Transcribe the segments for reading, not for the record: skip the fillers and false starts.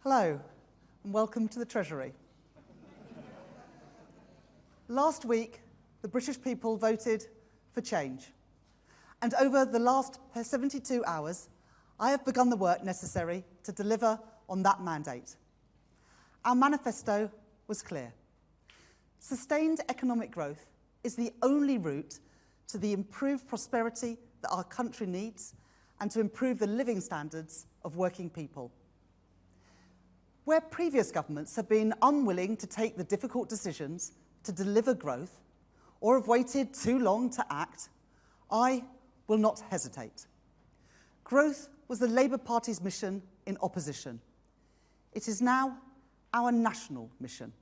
Hello, and welcome to the Treasury. Last week, the British people voted for change. And over the last 72 hours, I have begun the work necessary to deliver on that mandate. Our manifesto was clear. Sustained economic growth is the only route to the improved prosperity that our country needs and to improve the living standards of working people. Where previous governments have been unwilling to take the difficult decisions to deliver growth or have waited too long to act, I will not hesitate. Growth was the Labour Party's mission in opposition. It is now our national mission.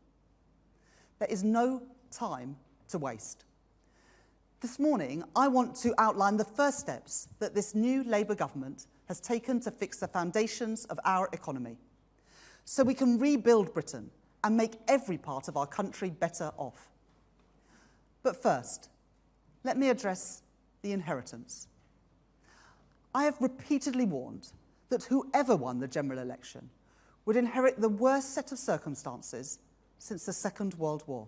There is no time to waste. This morning, I want to outline the first steps that this new Labour government has taken to fix the foundations of our economy, so we can rebuild Britain and make every part of our country better off. But first, let me address the inheritance. I have repeatedly warned that whoever won the general election would inherit the worst set of circumstances since the Second World War.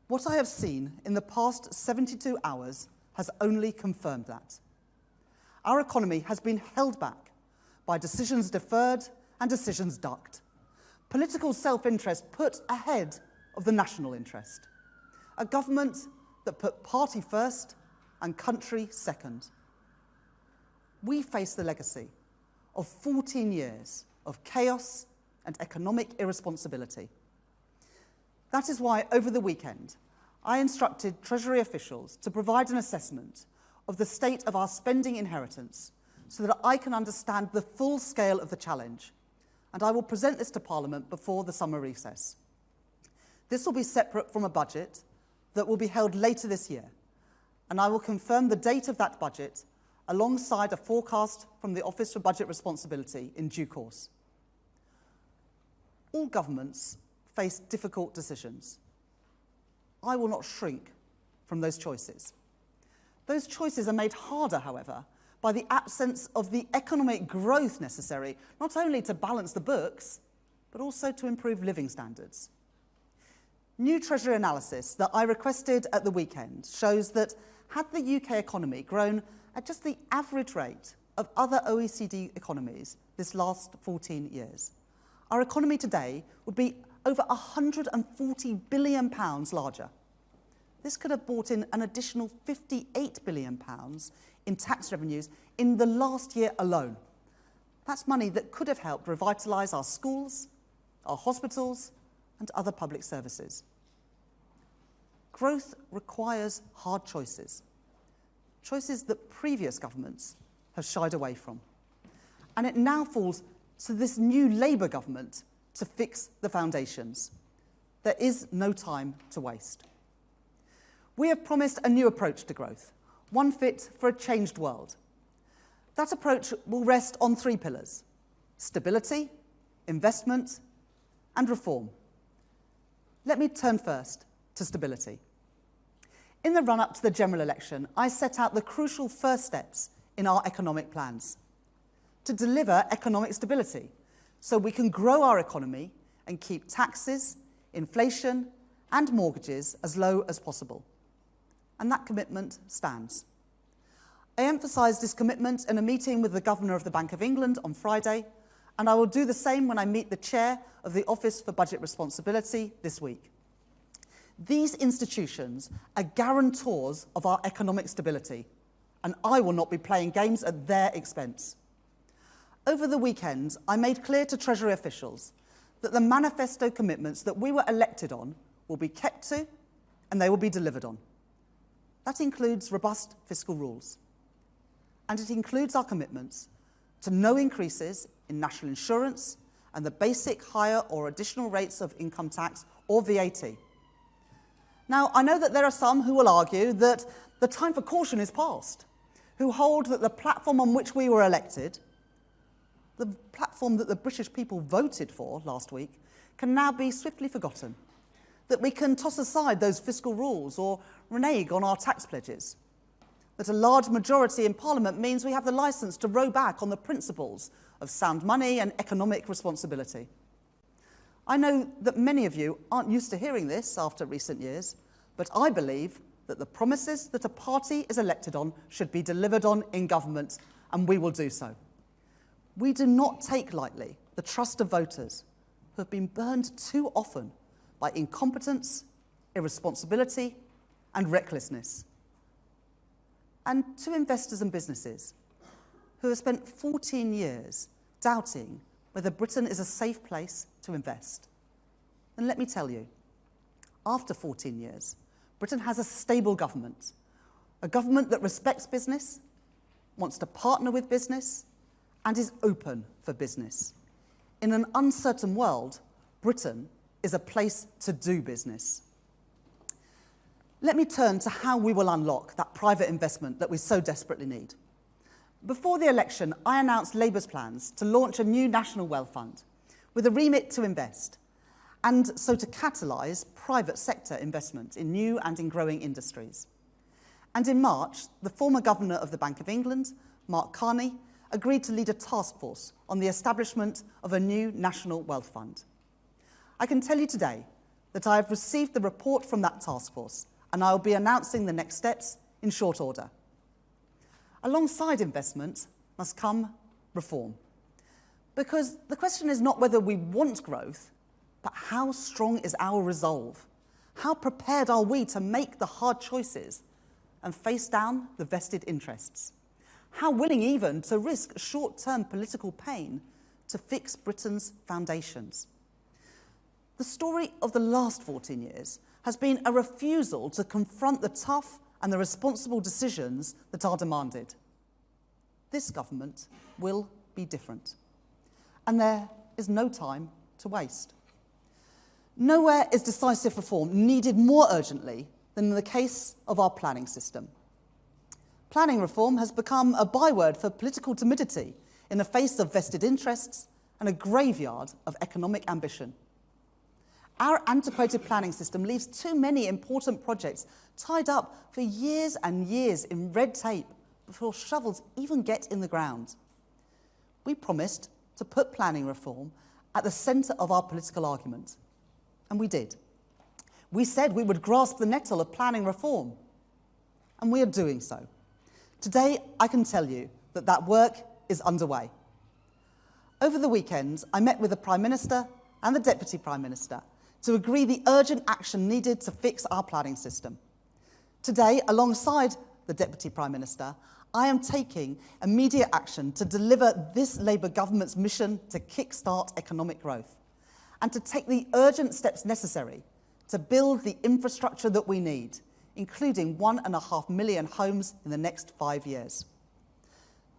What I have seen in the past 72 hours has only confirmed that. Our economy has been held back by decisions deferred and decisions ducked. Political self-interest put ahead of the national interest. A government that put party first and country second. We face the legacy of 14 years of chaos and economic irresponsibility. That is why, over the weekend, I instructed Treasury officials to provide an assessment of the state of our spending inheritance so that I can understand the full scale of the challenge, and I will present this to Parliament before the summer recess. This will be separate from a budget that will be held later this year, and I will confirm the date of that budget alongside a forecast from the Office for Budget Responsibility in due course. All governments face difficult decisions. I will not shrink from those choices. Those choices are made harder, however, by the absence of the economic growth necessary, not only to balance the books, but also to improve living standards. New Treasury analysis that I requested at the weekend shows that had the UK economy grown at just the average rate of other OECD economies this last 14 years, our economy today would be over £140 billion larger. This could have brought in an additional £58 billion in tax revenues in the last year alone. That's money that could have helped revitalise our schools, our hospitals, and other public services. Growth requires hard choices, choices that previous governments have shied away from. And it now falls to this new Labour government to fix the foundations. There is no time to waste. We have promised a new approach to growth, one fit for a changed world. That approach will rest on three pillars: stability, investment, and reform. Let me turn first to stability. In the run-up to the general election, I set out the crucial first steps in our economic plans to deliver economic stability so we can grow our economy and keep taxes, inflation, and mortgages as low as possible. And that commitment stands. I emphasised this commitment in a meeting with the Governor of the Bank of England on Friday, and I will do the same when I meet the Chair of the Office for Budget Responsibility this week. These institutions are guarantors of our economic stability, and I will not be playing games at their expense. Over the weekend, I made clear to Treasury officials that the manifesto commitments that we were elected on will be kept to and they will be delivered on. That includes robust fiscal rules. And it includes our commitments to no increases in national insurance and the basic higher or additional rates of income tax or VAT. Now, I know that there are some who will argue that the time for caution is past, who hold that the platform on which we were elected, the platform that the British people voted for last week, can now be swiftly forgotten, that we can toss aside those fiscal rules or renege on our tax pledges, that a large majority in Parliament means we have the licence to row back on the principles of sound money and economic responsibility. I know that many of you aren't used to hearing this after recent years, but I believe that the promises that a party is elected on should be delivered on in government, and we will do so. We do not take lightly the trust of voters who have been burned too often by incompetence, irresponsibility, and recklessness. And to investors and businesses who have spent 14 years doubting whether Britain is a safe place to invest. And let me tell you, after 14 years, Britain has a stable government, a government that respects business, wants to partner with business, and is open for business. In an uncertain world, Britain is a place to do business. Let me turn to how we will unlock that private investment that we so desperately need. Before the election, I announced Labour's plans to launch a new national wealth fund with a remit to invest, and so to catalyse private sector investment in new and in growing industries. And in March, the former Governor of the Bank of England, Mark Carney, agreed to lead a task force on the establishment of a new national wealth fund. I can tell you today that I have received the report from that task force, and I will be announcing the next steps in short order. Alongside investment must come reform. Because the question is not whether we want growth, but how strong is our resolve? How prepared are we to make the hard choices and face down the vested interests? How willing even to risk short-term political pain to fix Britain's foundations? The story of the last 14 years has been a refusal to confront the tough and the responsible decisions that are demanded. This government will be different. And there is no time to waste. Nowhere is decisive reform needed more urgently than in the case of our planning system. Planning reform has become a byword for political timidity in the face of vested interests and a graveyard of economic ambition. Our antiquated planning system leaves too many important projects tied up for years and years in red tape before shovels even get in the ground. We promised to put planning reform at the centre of our political argument, and we did. We said we would grasp the nettle of planning reform, and we are doing so. Today, I can tell you that that work is underway. Over the weekend, I met with the Prime Minister and the Deputy Prime Minister to agree the urgent action needed to fix our planning system. Today, alongside the Deputy Prime Minister, I am taking immediate action to deliver this Labour government's mission to kickstart economic growth and to take the urgent steps necessary to build the infrastructure that we need, including 1.5 million homes in the next 5 years.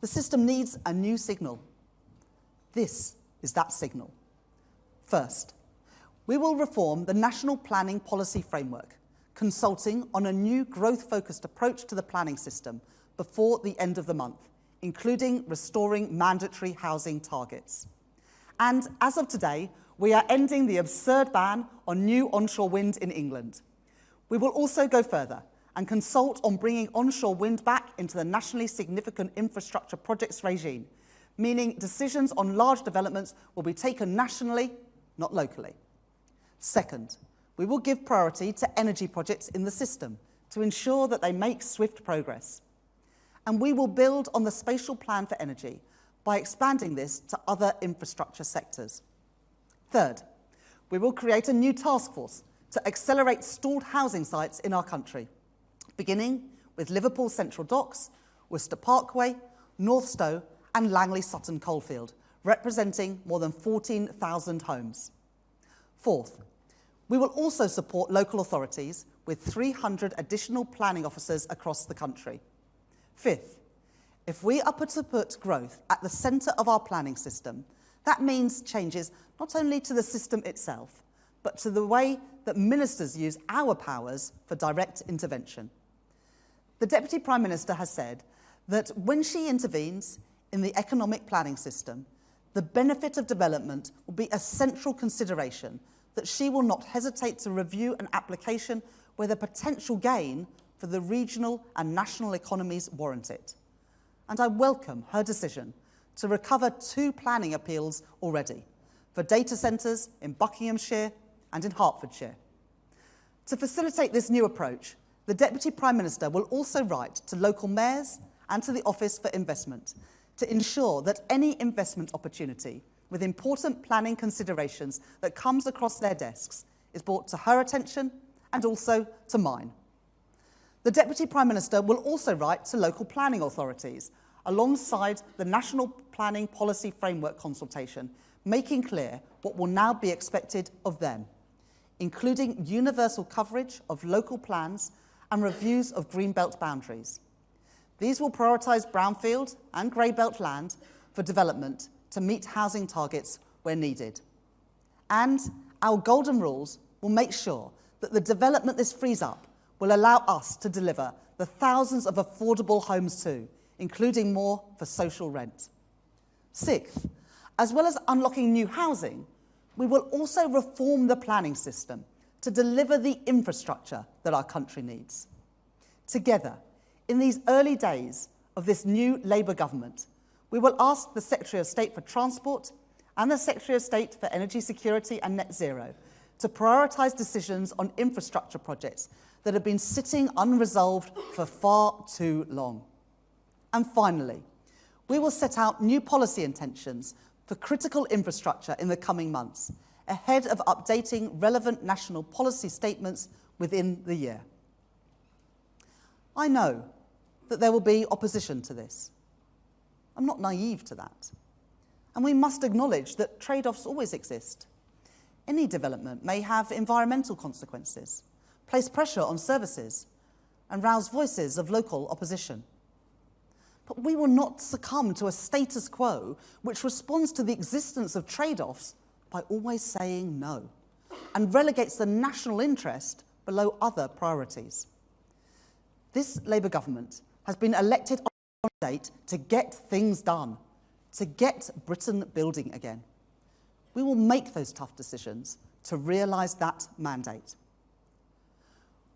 The system needs a new signal. This is that signal. First, we will reform the National Planning Policy Framework, consulting on a new growth-focused approach to the planning system before the end of the month, including restoring mandatory housing targets. And as of today, we are ending the absurd ban on new onshore wind in England. We will also go further and consult on bringing onshore wind back into the nationally significant infrastructure projects regime, meaning decisions on large developments will be taken nationally, not locally. Second, we will give priority to energy projects in the system to ensure that they make swift progress. And we will build on the spatial plan for energy by expanding this to other infrastructure sectors. Third, we will create a new task force to accelerate stalled housing sites in our country, beginning with Liverpool Central Docks, Worcester Parkway, North Stowe and Langley Sutton Coalfield, representing more than 14,000 homes. Fourth, we will also support local authorities with 300 additional planning officers across the country. Fifth, if we are to put growth at the centre of our planning system, that means changes not only to the system itself, but to the way that ministers use our powers for direct intervention. The Deputy Prime Minister has said that when she intervenes in the economic planning system, the benefit of development will be a central consideration, that she will not hesitate to review an application where the potential gain for the regional and national economies warrant it. And I welcome her decision to recover 2 planning appeals already for data centres in Buckinghamshire and in Hertfordshire. To facilitate this new approach, the Deputy Prime Minister will also write to local mayors and to the Office for Investment to ensure that any investment opportunity with important planning considerations that comes across their desks is brought to her attention and also to mine. The Deputy Prime Minister will also write to local planning authorities alongside the National Planning Policy Framework consultation, making clear what will now be expected of them, including universal coverage of local plans and reviews of greenbelt boundaries. These will prioritise brownfield and greybelt land for development to meet housing targets where needed. And our golden rules will make sure that the development this frees up will allow us to deliver the thousands of affordable homes too, including more for social rent. Sixth, as well as unlocking new housing, we will also reform the planning system to deliver the infrastructure that our country needs. Together, in these early days of this new Labour government, we will ask the Secretary of State for Transport and the Secretary of State for Energy Security and Net Zero to prioritise decisions on infrastructure projects that have been sitting unresolved for far too long. And finally, we will set out new policy intentions for critical infrastructure in the coming months, ahead of updating relevant national policy statements within the year. I know that there will be opposition to this. I'm not naive to that. And we must acknowledge that trade-offs always exist. Any development may have environmental consequences, place pressure on services, and rouse voices of local opposition. But we will not succumb to a status quo which responds to the existence of trade-offs by always saying no, and relegates the national interest below other priorities. This Labour government has been elected on a mandate to get things done, to get Britain building again. We will make those tough decisions to realise that mandate.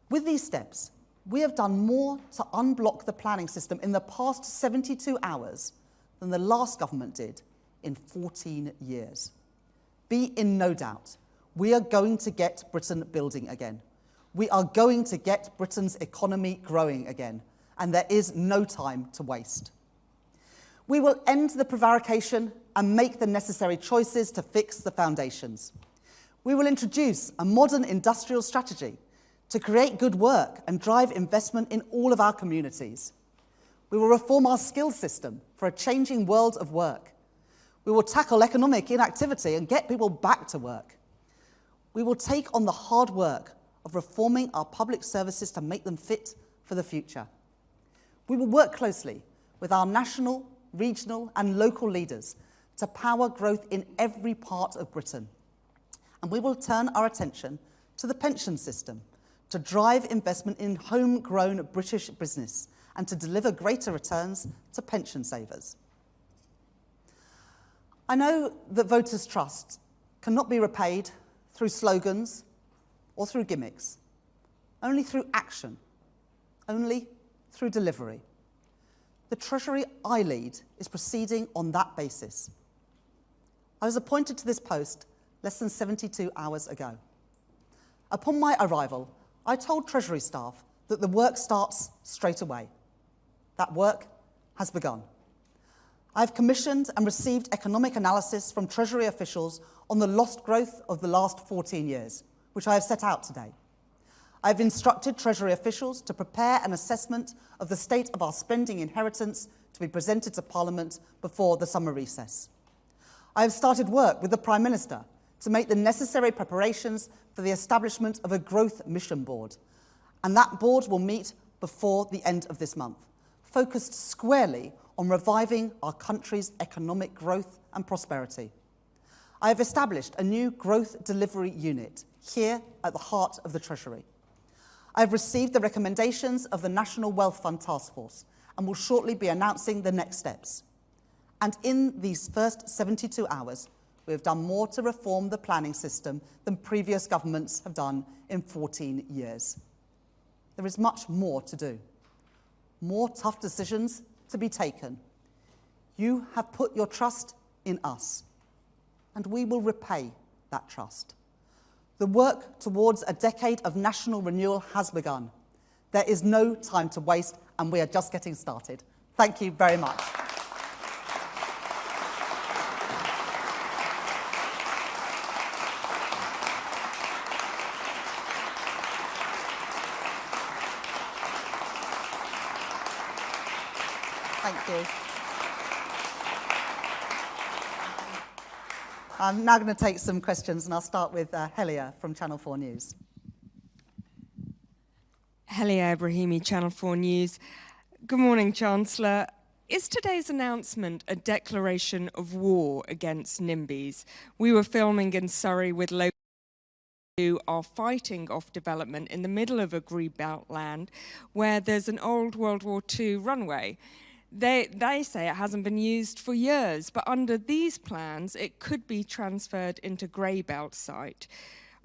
With these steps, we have done more to unblock the planning system in the past 72 hours than the last government did in 14 years. Be in no doubt, we are going to get Britain building again. We are going to get Britain's economy growing again, and there is no time to waste. We will end the prevarication and make the necessary choices to fix the foundations. We will introduce a modern industrial strategy to create good work and drive investment in all of our communities. We will reform our skills system for a changing world of work. We will tackle economic inactivity and get people back to work. We will take on the hard work of reforming our public services to make them fit for the future. We will work closely with our national, regional and local leaders to power growth in every part of Britain. And we will turn our attention to the pension system to drive investment in homegrown British business and to deliver greater returns to pension savers. I know that voters' trust cannot be repaid through slogans or through gimmicks, only through action, only through delivery. The Treasury I lead is proceeding on that basis. I was appointed to this post less than 72 hours ago. Upon my arrival, I told Treasury staff that the work starts straight away. That work has begun. I've commissioned and received economic analysis from Treasury officials on the lost growth of the last 14 years, which I have set out today. I've instructed Treasury officials to prepare an assessment of the state of our spending inheritance to be presented to Parliament before the summer recess. I have started work with the Prime Minister to make the necessary preparations for the establishment of a growth mission board, and that board will meet before the end of this month, focused squarely on reviving our country's economic growth and prosperity. I have established a new growth delivery unit here at the heart of the Treasury. I have received the recommendations of the National Wealth Fund Task Force and will shortly be announcing the next steps. And in these first 72 hours, we have done more to reform the planning system than previous governments have done in 14 years. There is much more to do, more tough decisions to be taken. You have put your trust in us, and we will repay that trust. The work towards a decade of national renewal has begun. There is no time to waste, and we are just getting started. Thank you very much. Thank you. I'm now going to take some questions, and I'll start with Helia from Channel 4 News. Helia Ibrahimi, Channel 4 News. Good morning, Chancellor. Is today's announcement a declaration of war against NIMBYs? We were filming in Surrey with local who are fighting off development in the middle of a greenbelt land where there's an old World War II runway. They say it hasn't been used for years, but under these plans, it could be transferred into Greybelt site.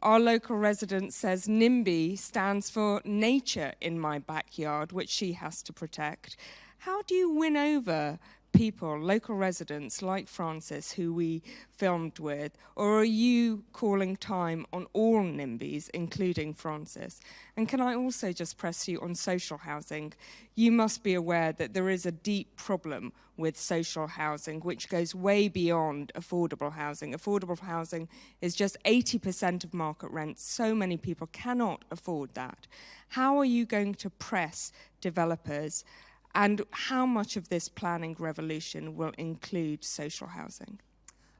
Our local resident says NIMBY stands for nature in my backyard, which she has to protect. How do you win over people, local residents like Francis, who we filmed with, or are you calling time on all NIMBYs, including Francis? And can I also just press you on social housing? You must be aware that there is a deep problem with social housing, which goes way beyond affordable housing. Affordable housing is just 80% of market rent. So many people cannot afford that. How are you going to press developers? And how much of this planning revolution will include social housing?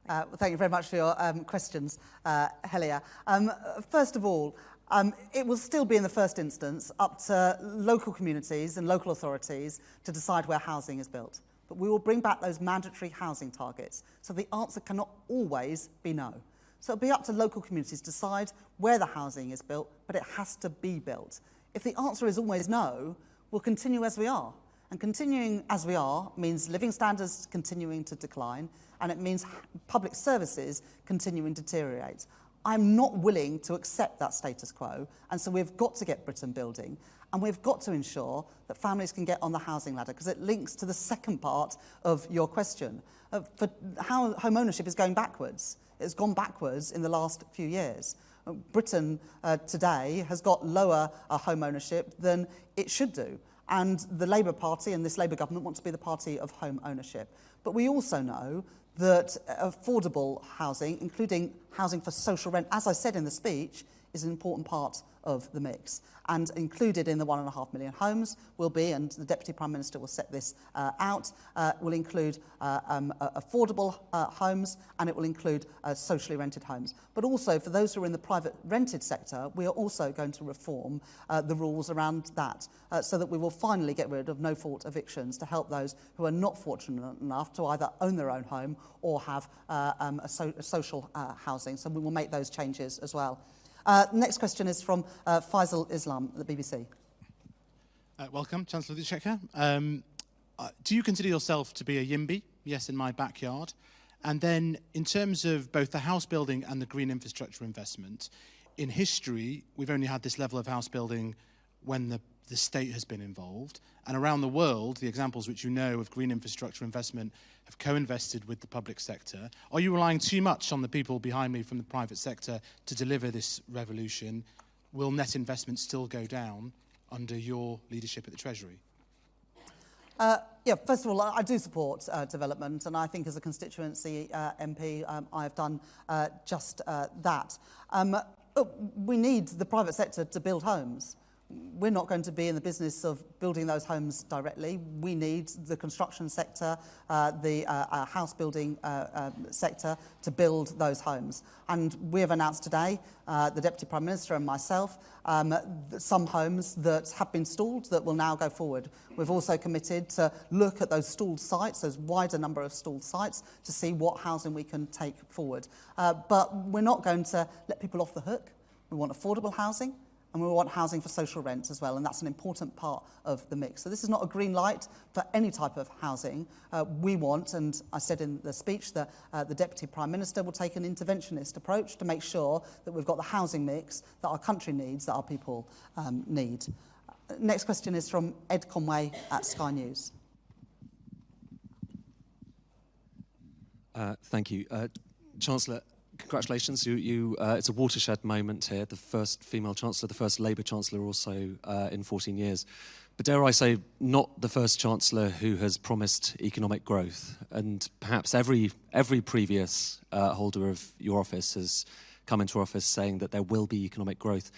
Well, thank you very much for your questions, Helia. First of all, it will still be in the first instance up to local communities and local authorities to decide where housing is built. But we will bring back those mandatory housing targets. So the answer cannot always be no. So it'll be up to local communities to decide where the housing is built, but it has to be built. If the answer is always no, we'll continue as we are. And continuing as we are means living standards continuing to decline, and it means public services continuing to deteriorate. I'm not willing to accept that status quo, and so we've got to get Britain building, and we've got to ensure that families can get on the housing ladder, because it links to the second part of your question. For how home ownership is going backwards. It's gone backwards in the last few years. Britain today has got lower home ownership than it should do. And the Labour Party and this Labour government want to be the party of home ownership. But we also know that affordable housing, including housing for social rent, as I said in the speech, is an important part of the mix. And included in the 1.5 million homes will be, and the Deputy Prime Minister will set this out, will include affordable homes, and it will include socially rented homes. But also, for those who are in the private rented sector, we are also going to reform the rules around that, so that we will finally get rid of no-fault evictions to help those who are not fortunate enough to either own their own home or have social housing. So we will make those changes as well. Next question is from Faisal Islam at the BBC. Welcome, Chancellor of the Exchequer. Do you consider yourself to be a YIMBY? Yes, in my backyard. And then, in terms of both the house building and the green infrastructure investment, in history, we've only had this level of house building when the state has been involved. And around the world, the examples which you know of green infrastructure investment have co-invested with the public sector. Are you relying too much on the people behind me from the private sector to deliver this revolution? Will net investment still go down under your leadership at the Treasury? Yeah, first of all, I do support development, and I think as a constituency MP, I have done just that. We need the private sector to build homes. We're not going to be in the business of building those homes directly. We need the construction sector, the house building sector to build those homes. And we have announced today, the Deputy Prime Minister and myself, some homes that have been stalled that will now go forward. We've also committed to look at those stalled sites, those wider number of stalled sites, to see what housing we can take forward. But we're not going to let people off the hook. We want affordable housing. And we want housing for social rent as well, and that's an important part of the mix. So this is not a green light for any type of housing. We want, and I said in the speech, that the Deputy Prime Minister will take an interventionist approach to make sure that we've got the housing mix that our country needs, that our people need. Next question is from Ed Conway at Sky News. Thank you. Chancellor, congratulations. It's a watershed moment here. The first female Chancellor, the first Labour Chancellor also in 14 years. But dare I say, not the first Chancellor who has promised economic growth. And perhaps every previous holder of your office has come into office saying that there will be economic growth.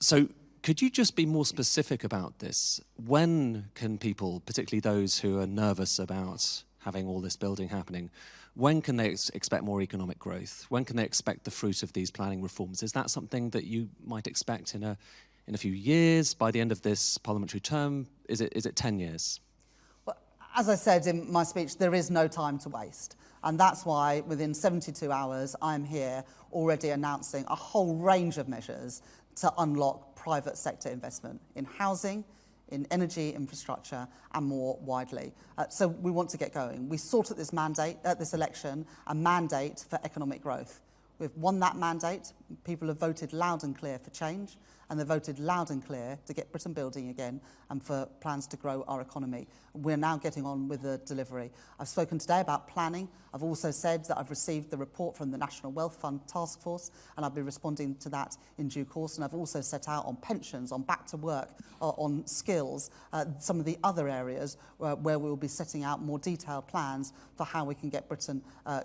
So could you just be more specific about this? When can people, particularly those who are nervous about having all this building happening, when can they expect more economic growth? When can they expect the fruit of these planning reforms? Is that something that you might expect in a few years, by the end of this parliamentary term? Is it 10 years? Well, as I said in my speech, there is no time to waste. And that's why within 72 hours, I'm here already announcing a whole range of measures to unlock private sector investment in housing, in energy infrastructure, and more widely. So we want to get going. We sought at this election, a mandate for economic growth. We've won that mandate. People have voted loud and clear for change, and they've voted loud and clear to get Britain building again and for plans to grow our economy. We're now getting on with the delivery. I've spoken today about planning. I've also said that I've received the report from the National Wealth Fund Task Force, and I'll be responding to that in due course. And I've also set out on pensions, on back to work, on skills, some of the other areas where we will be setting out more detailed plans for how we can get Britain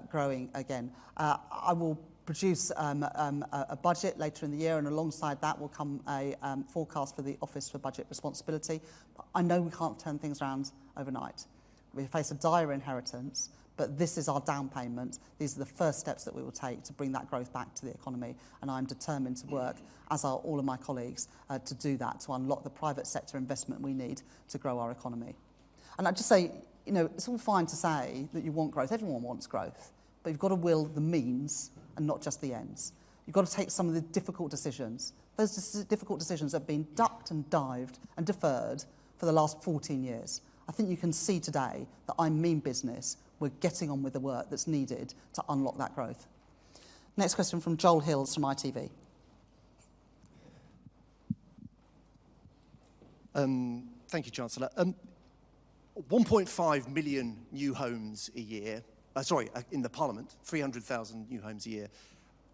growing again. I will produce a budget later in the year, and alongside that will come a forecast for the Office for Budget Responsibility. But I know we can't turn things around overnight. We face a dire inheritance, but this is our down payment. These are the first steps that we will take to bring that growth back to the economy, and I'm determined to work, as are all of my colleagues, to do that, to unlock the private sector investment we need to grow our economy. And I'd just say, you know, it's all fine to say that you want growth. Everyone wants growth, but you've got to will the means and not just the ends. You've got to take some of the difficult decisions. Those difficult decisions have been ducked and dived and deferred for the last 14 years. I think you can see today that I mean business. We're getting on with the work that's needed to unlock that growth. Next question from Joel Hills from ITV. Thank you, Chancellor. 1.5 million new homes a year. In the Parliament, 300,000 new homes a year.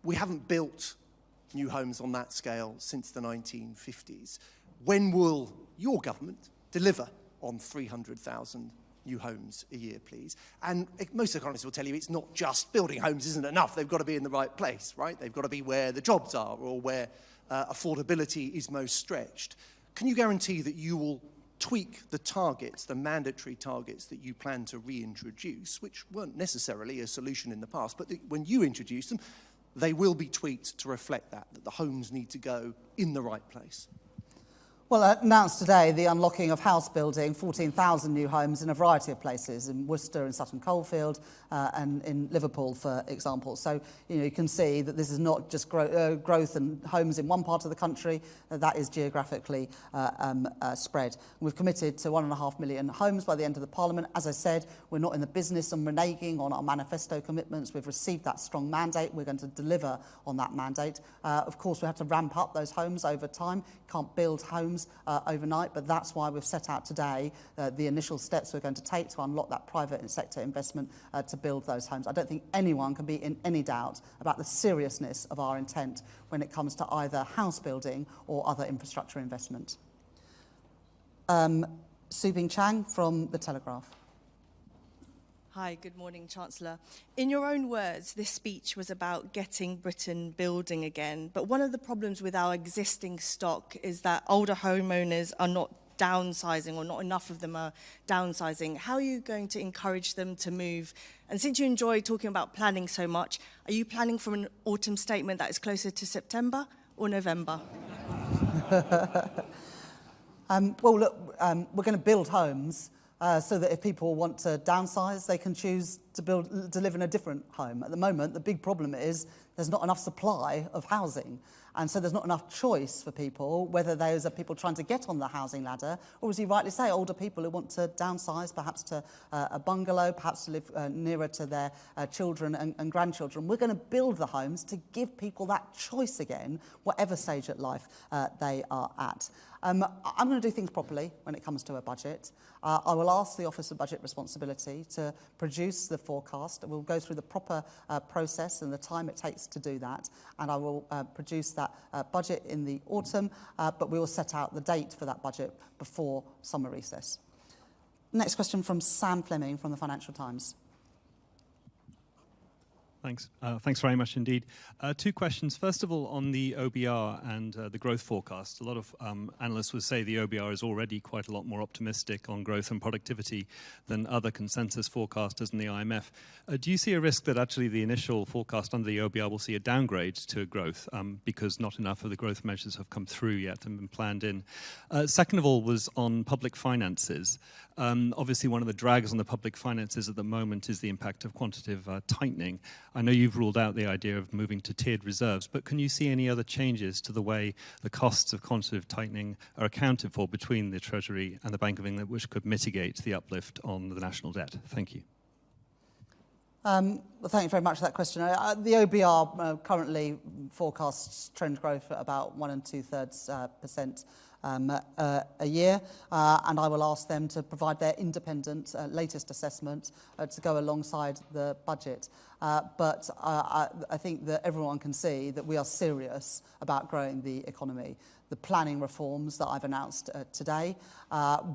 We haven't built new homes on that scale since the 1950s. When will your government deliver on 300,000 new homes a year, please? And most economists will tell you it's not just building homes isn't enough. They've got to be in the right place, right? They've got to be where the jobs are or where affordability is most stretched. Can you guarantee that you will tweak the targets, the mandatory targets that you plan to reintroduce, which weren't necessarily a solution in the past, but when you introduce them, they will be tweaked to reflect that the homes need to go in the right place? Well, I announced today the unlocking of house building, 14,000 new homes in a variety of places, in Worcester, in Sutton Coldfield, and in Liverpool, for example. So, you can see that this is not just growth and homes in one part of the country, that is geographically spread. We've committed to 1.5 million homes by the end of the Parliament. As I said, we're not in the business of reneging on our manifesto commitments. We've received that strong mandate. We're going to deliver on that mandate. Of course, we have to ramp up those homes over time. Can't build homes overnight, but that's why we've set out today the initial steps we're going to take to unlock that private sector investment to build those homes. I don't think anyone can be in any doubt about the seriousness of our intent when it comes to either house building or other infrastructure investment. Subing Chang from The Telegraph. Hi, good morning, Chancellor. In your own words, this speech was about getting Britain building again. But one of the problems with our existing stock is that older homeowners are not downsizing, or not enough of them are downsizing. How are you going to encourage them to move? And since you enjoy talking about planning so much, are you planning for an autumn statement that is closer to September or November? Well, look, we're going to build homes so that if people want to downsize, they can choose to live in a different home. At the moment, the big problem is there's not enough supply of housing. And so there's not enough choice for people, whether those are people trying to get on the housing ladder, or as you rightly say, older people who want to downsize, perhaps to a bungalow, perhaps to live nearer to their children and grandchildren. We're going to build the homes to give people that choice again, whatever stage of life they are at. I'm going to do things properly when it comes to a budget. I will ask the Office of Budget Responsibility to produce the forecast. We'll go through the proper process and the time it takes to do that, and I will produce that budget in the autumn, but we will set out the date for that budget before summer recess. Next question from Sam Fleming from the Financial Times. Thanks. Thanks very much indeed. Two questions. First of all, on the OBR and the growth forecast. A lot of analysts would say the OBR is already quite a lot more optimistic on growth and productivity than other consensus forecasters in the IMF. Do you see a risk that actually the initial forecast under the OBR will see a downgrade to growth because not enough of the growth measures have come through yet and been planned in? Second of all was on public finances. Obviously, one of the drags on the public finances at the moment is the impact of quantitative tightening. I know you've ruled out the idea of moving to tiered reserves, but can you see any other changes to the way the costs of quantitative tightening are accounted for between the Treasury and the Bank of England, which could mitigate the uplift on the national debt? Thank you. Well, thank you very much for that question. The OBR currently forecasts trend growth at about 1 2/3% a year, and I will ask them to provide their independent latest assessment to go alongside the budget. But I think that everyone can see that we are serious about growing the economy. The planning reforms that I've announced today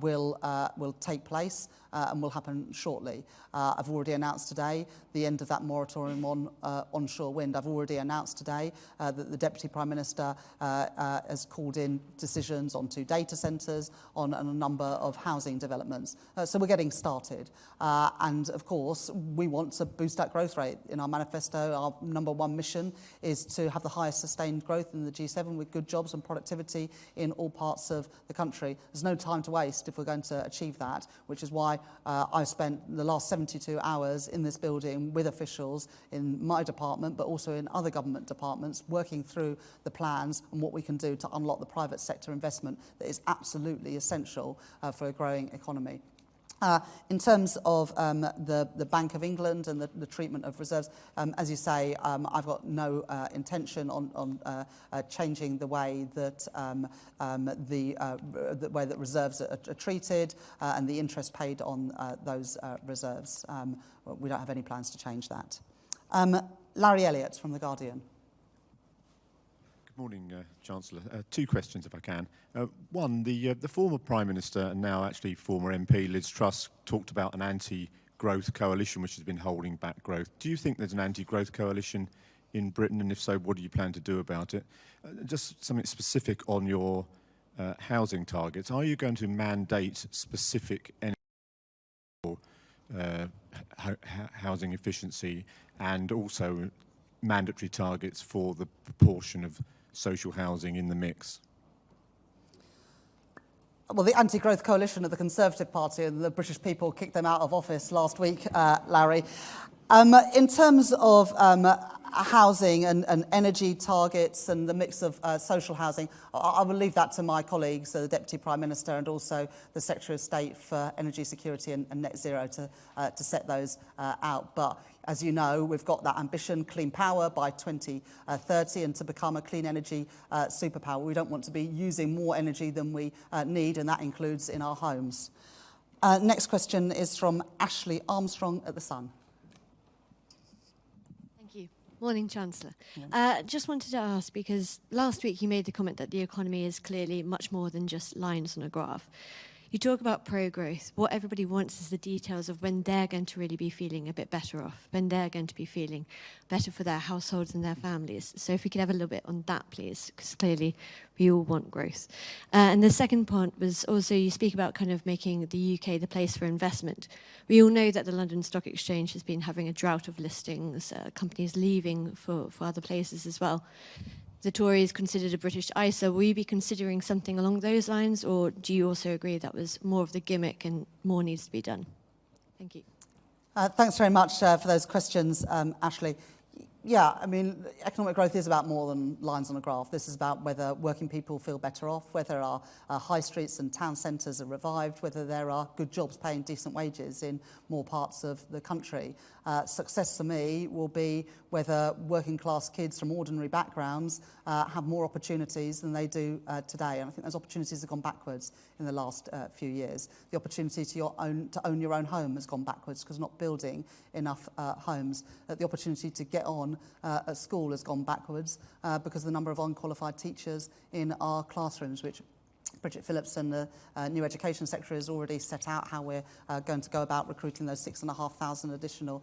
will take place and will happen shortly. I've already announced today the end of that moratorium on onshore wind. I've already announced today that the Deputy Prime Minister has called in decisions on 2 data centres, on a number of housing developments. So we're getting started. And of course, we want to boost that growth rate. In our manifesto, our #1 mission is to have the highest sustained growth in the G7 with good jobs and productivity in all parts of the country. There's no time to waste if we're going to achieve that, which is why I've spent the last 72 hours in this building with officials in my department, but also in other government departments, working through the plans and what we can do to unlock the private sector investment that is absolutely essential for a growing economy. In terms of the Bank of England and the treatment of reserves, as you say, I've got no intention on changing the way that the way that reserves are treated and the interest paid on those reserves. We don't have any plans to change that. Larry Elliott from The Guardian. Good morning, Chancellor. 2 questions, if I can. One, the former Prime Minister and now actually former MP Liz Truss talked about an anti-growth coalition which has been holding back growth. Do you think there's an anti-growth coalition in Britain, and if so, what do you plan to do about it? Just something specific on your housing targets. Are you going to mandate specific housing efficiency and also mandatory targets for the proportion of social housing in the mix? Well, the anti-growth coalition of the Conservative Party and the British people kicked them out of office last week, Larry. In terms of housing and energy targets and the mix of social housing, I will leave that to my colleagues, the Deputy Prime Minister and also the Secretary of State for Energy Security and Net Zero to set those out. But as you know, we've got that ambition, clean power by 2030 and to become a clean energy superpower. We don't want to be using more energy than we need, and that includes in our homes. Next question is from Ashley Armstrong at The Sun. Morning, Chancellor. Just wanted to ask, because last week you made the comment that the economy is clearly much more than just lines on a graph. You talk about pro-growth. What everybody wants is the details of when they're going to really be feeling a bit better off, when they're going to be feeling better for their households and their families. So if we could have a little bit on that, please, because clearly we all want growth. And the second point was also you speak about kind of making the UK the place for investment. We all know that the London Stock Exchange has been having a drought of listings, companies leaving for other places as well. The Tories considered a British ISA. Will you be considering something along those lines, or do you also agree that was more of the gimmick and more needs to be done? Thank you. Thanks very much for those questions, Ashley. Yeah, I mean, economic growth is about more than lines on a graph. This is about whether working people feel better off, whether our high streets and town centres are revived, whether there are good jobs paying decent wages in more parts of the country. Success for me will be whether working class kids from ordinary backgrounds have more opportunities than they do today. And I think those opportunities have gone backwards in the last few years. The opportunity to own your own home has gone backwards because not building enough homes. The opportunity to get on at school has gone backwards because of the number of unqualified teachers in our classrooms, which Bridget Phillips and the new Education Secretary has already set out how we're going to go about recruiting those 6,500 additional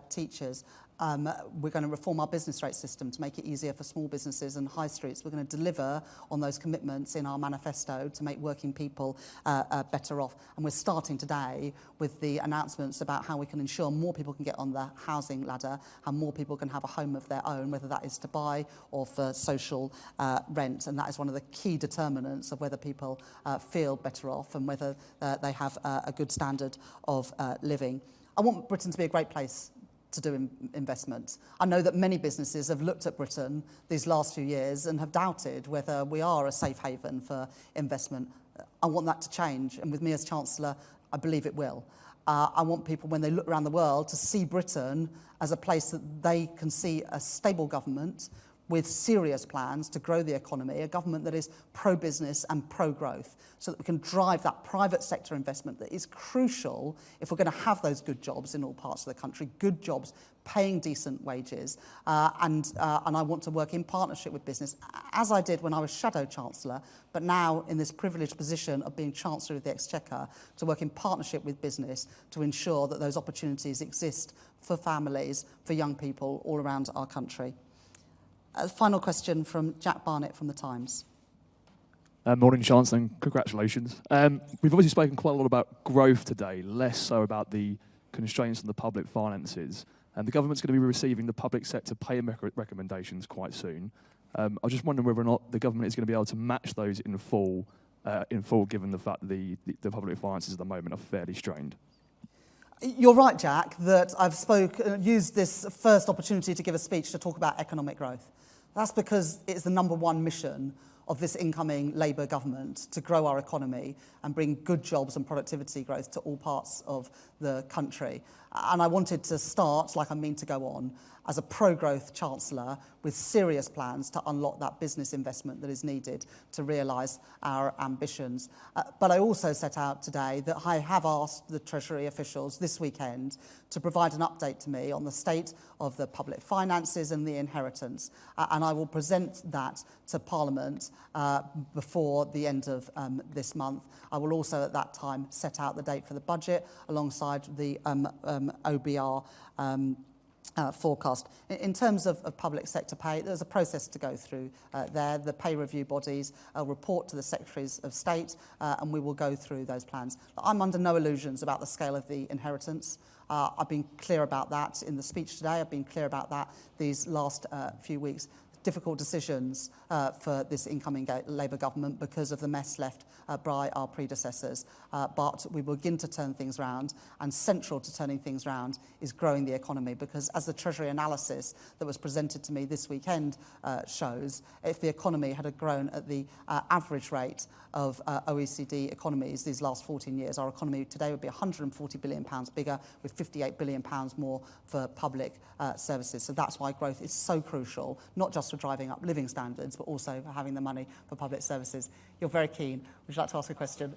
teachers. We're going to reform our business rate system to make it easier for small businesses and high streets. We're going to deliver on those commitments in our manifesto to make working people better off. And we're starting today with the announcements about how we can ensure more people can get on the housing ladder and more people can have a home of their own, whether that is to buy or for social rent. And that is one of the key determinants of whether people feel better off and whether they have a good standard of living. I want Britain to be a great place to do investment. I know that many businesses have looked at Britain these last few years and have doubted whether we are a safe haven for investment. I want that to change, and with me as Chancellor, I believe it will. I want people, when they look around the world, to see Britain as a place that they can see a stable government with serious plans to grow the economy, a government that is pro-business and pro-growth, so that we can drive that private sector investment that is crucial if we're going to have those good jobs in all parts of the country, good jobs paying decent wages, and I want to work in partnership with business, as I did when I was Shadow Chancellor, but now in this privileged position of being Chancellor of the Exchequer, to work in partnership with business to ensure that those opportunities exist for families, for young people all around our country. A final question from Jack Barnett from The Times. Morning, Chancellor, and congratulations. We've obviously spoken quite a lot about growth today, less so about the constraints on the public finances. And the government's going to be receiving the public sector pay recommendations quite soon. I was just wondering whether or not the government is going to be able to match those in full, given the fact that the public finances at the moment are fairly strained. You're right, Jack, that I've used this first opportunity to give a speech to talk about economic growth. That's because it's the number one mission of this incoming Labour government to grow our economy and bring good jobs and productivity growth to all parts of the country. And I wanted to start, like I mean to go on, as a pro-growth Chancellor with serious plans to unlock that business investment that is needed to realise our ambitions. But I also set out today that I have asked the Treasury officials this weekend to provide an update to me on the state of the public finances and the inheritance. And I will present that to Parliament before the end of this month. I will also at that time set out the date for the budget alongside the OBR forecast. In terms of public sector pay, there's a process to go through there. The pay review bodies report to the Secretaries of State and we will go through those plans. I'm under no illusions about the scale of the inheritance. I've been clear about that in the speech today. I've been clear about that these last few weeks. Difficult decisions for this incoming Labour government because of the mess left by our predecessors. But we will begin to turn things around, and central to turning things around is growing the economy, because as the Treasury analysis that was presented to me this weekend shows, if the economy had grown at the average rate of OECD economies these last 14 years, our economy today would be £140 billion bigger, with £58 billion more for public services. So that's why growth is so crucial, not just for driving up living standards, but also for having the money for public services. You're very keen. Would you like to ask a question?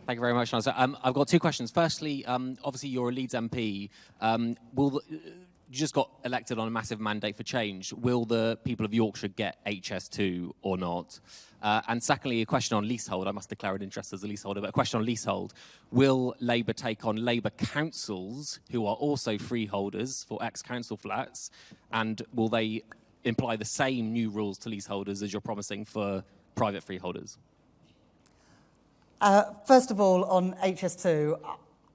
Thank you very much, Chancellor. I've got two questions. Firstly, obviously you're a Leeds MP. You just got elected on a massive mandate for change. Will the people of Yorkshire get HS2 or not? And secondly, a question on leasehold. I must declare an interest as a leaseholder, but a question on leasehold. Will Labour take on Labour councils who are also freeholders for ex-council flats? And will they imply the same new rules to leaseholders as you're promising for private freeholders? First of all, on HS2,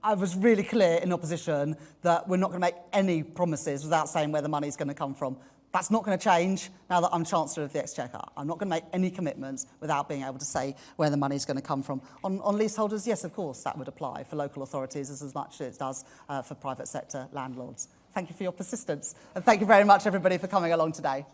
I was really clear in opposition that we're not going to make any promises without saying where the money's going to come from. That's not going to change now that I'm Chancellor of the Exchequer. I'm not going to make any commitments without being able to say where the money is going to come from. On leaseholders, yes, of course, that would apply for local authorities as much as it does for private sector landlords. Thank you for your persistence, and thank you very much, everybody, for coming along today.